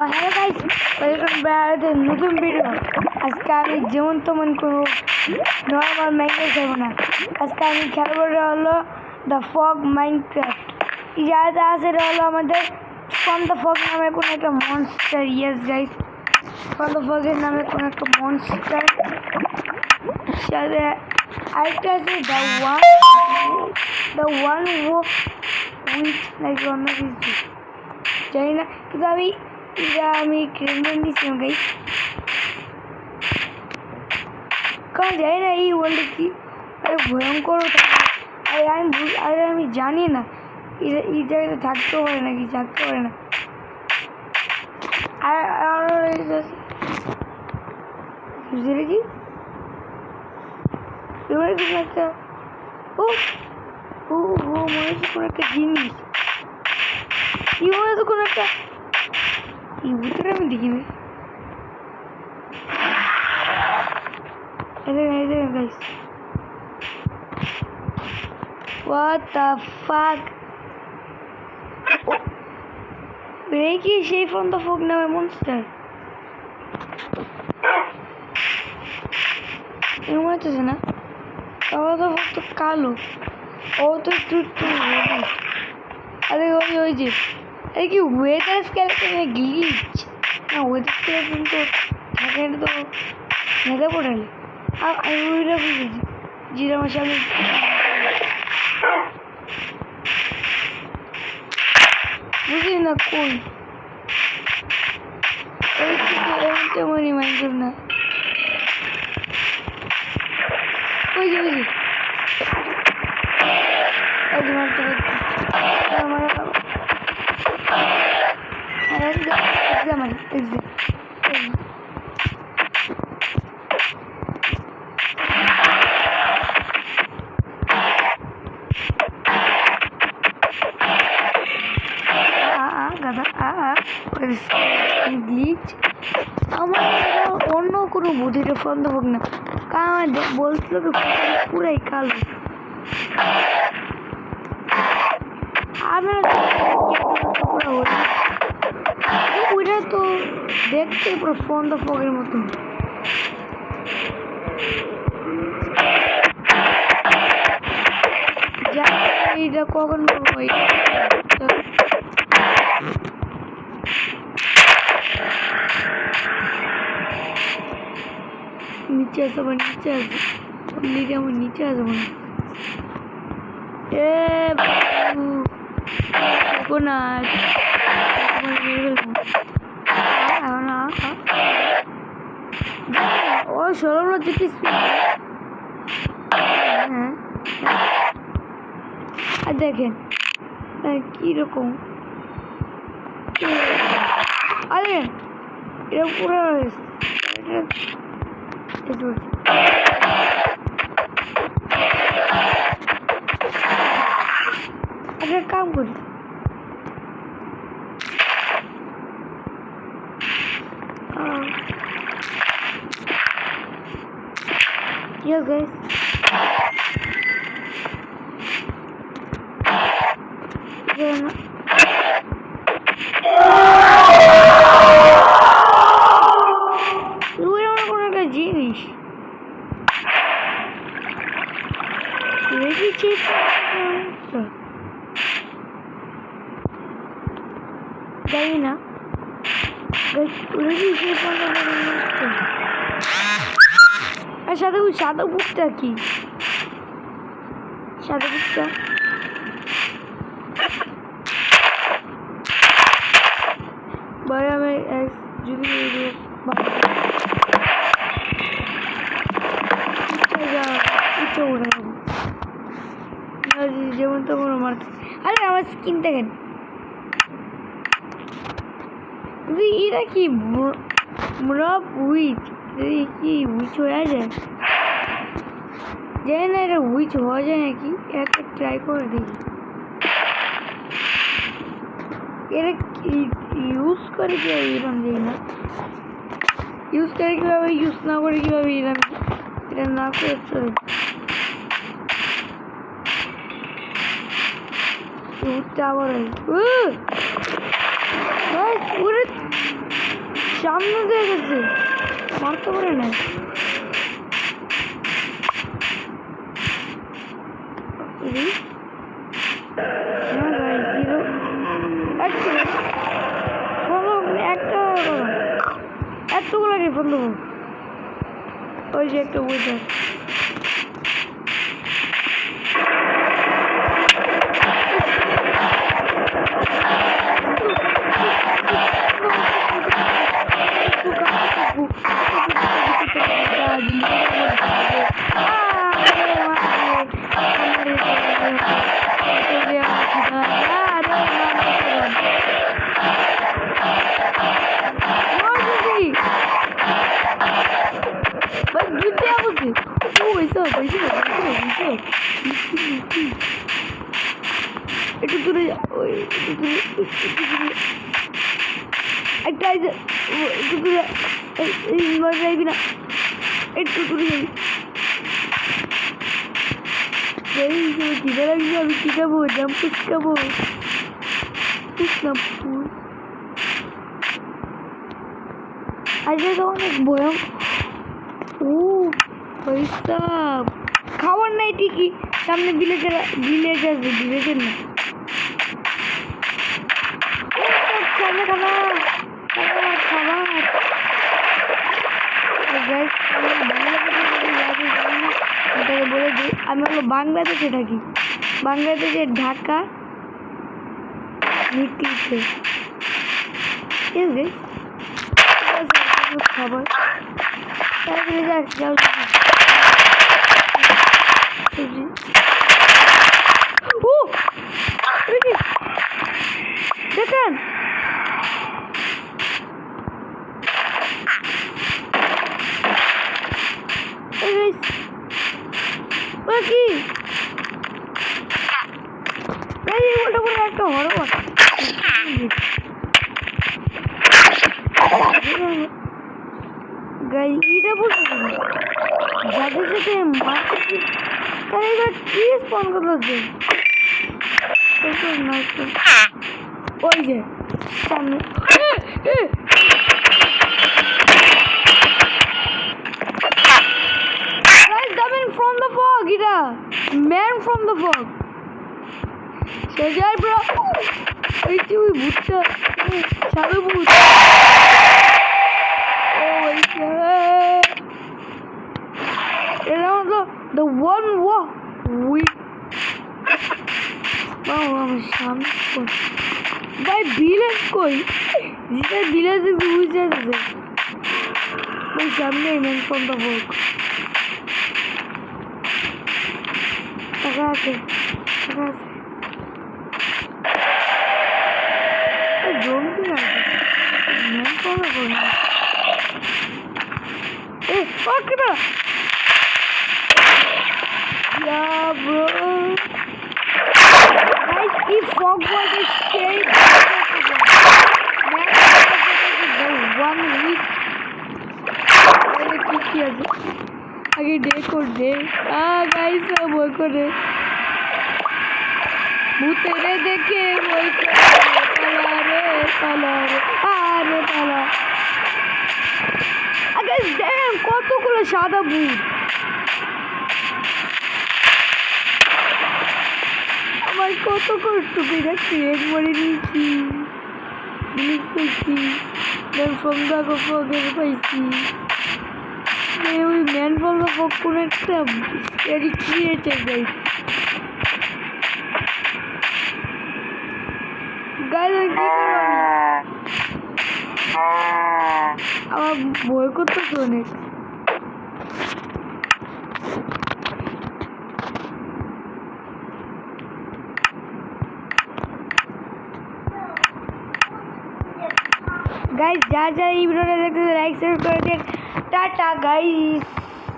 Hello guys, welcome back নতুন video. আজকে আমি যেমন তেমন কোনো নর্মাল মাইনক্রাফট খেলবো না। আজকে আমি খেলবো হলো দ্য ফগ মাইনক্রাফট। যাতে আছে হলো আমাদের ফ্রম দ্য ফগ নামে কোনো একটা monster. Yes guys, from the ফগের নামে কোনো একটা মনস্টার। সাথে আরেকটা আছে দ্য ওয়ান উইচ নাকি অন্য কিছু জানি না, কিন্তু আমি ক্রেমলিন দিয়েছিলাম গাইস, কারণ জানি না এই ওয়ার্ল্ডে কি ভয়ঙ্কর। আমি জানি না এই জায়গাতে থাকতেও পারে নাকি থাকতে পারে না। আর কি একটা ও ও ও মনে হচ্ছে কোনো একটা জিনিস, কি মনে হচ্ছে কোনো একটা ভিতরে আমি দেখিনি। Guys, what the fuck? কি সেই ফ্রম দ্য ফগ নামে মনস্টার? মনে হচ্ছে না, তো কালো। ও তো আরে ওই যে আরে কি ওয়েদার স্কেলেটন গ্লিচ না, ওয়েদার স্কেলেটন তো থাকে তো নেতা পড়ালে। আমি ওইটা বুঝেছি জিরা মশালা বুঝি না কই তেমনই মাইন্ড না। ওই যে মারতে আমার অন্য কোনো বুদ্ধিটা ফন্দ হোক না, কারণ বলছিল পুরাই কালো। ওইটা তো দেখতে পুরো ফন্দ ফগের মতো। এইটা কখন নিচে আসবো, নিচে আসবো, লিগে আমার নিচে আসবো না। না ও সরল জিনিস। হ্যাঁ, আর দেখেন কিরকম, আরে এটা পুরো একটা কাম করি, yes guys, কোনো একটা জিনিস দেখেছি। জানি না আর সাদা বুকটা কি? সাদা বুকটা ভাই আমি যদি যেমন তেমন মারতে। আরে আমার স্কিন দেখেন, এটা কি উইচ কি উইচ হয়ে যায় জানি না, এটা উইচ হওয়া যায় নাকি, একটা ট্রাই করে দেখি। এটা ইউজ করে কীভাবে এরকম যাই না, ইউজ করে কীভাবে, ইউজ না করে কীভাবে এরকম, এটা না করে চলে উঠতে আবার সামনে দিয়ে গেছে, মারতে পারে না। এতগুলো রিফান্ড দেবো। ওই যে একটা ওইটা একটু দূরে একটা একটু দূরে যাইবি না, একটু দূরে যাবি। খিদে লাগছে, আমি কি খাবো? জাম্পুস খাবো, কৃষ্ণপুর। আজকে তো অনেক ভয়ঙ্কর। ও পয়সা খাওয়ার নাই ঠিকই, সামনে ভিলেজ আছে, ভিলেজের না সামনে খাবার বলে দিই, আমি হলো বাংলাদেশে থাকি, বাংলাদেশের ঢাকা নিকলিতে। খাবার তারপরে যাও দেখেন কি একটা হরর গাইটা বলতে যাদের সাথে মারতে তারা এবার কি স্পন করতেছে। ওই যে সামনে from the fog, এটা man from the fog. সেজাই ব্রো, এই যে ওই ভূতটা, সাদা ভূত। ও মাই গড, এটা হলো the one we আমার সামনে ভাই ভিলেজ কই, যেটা ভিলেজে বুঝে যাচ্ছে ওই সামনে man from the fog। টাকা আছে, টাকা আছে, জম্বি আছে, ম্যান ফলো করো। এ পাকড়া ইয়া ব্রো, গাইস এই ফগ ওয়াজ এ সেই one week কি আছে আগে ডে করে গাইস বই করে ভূতেরে দেখে বই করে পালা আগে দেখেন কতগুলো সাদা ভূত। আমার কত কষ্ট করে ট্রেন মরে নিয়েছি, পুলিশ পেয়েছি, সন্ধ্যা ফগের পাইছি। ওই ম্যান ফল ফগ কোনো একটা ক্রিয়েটার গাইস। আমার বই করতেছে অনেক। গাইস যা যা এই ভিডিওটা দেখতে লাইক শেয়ার করে দিন। Tata guys.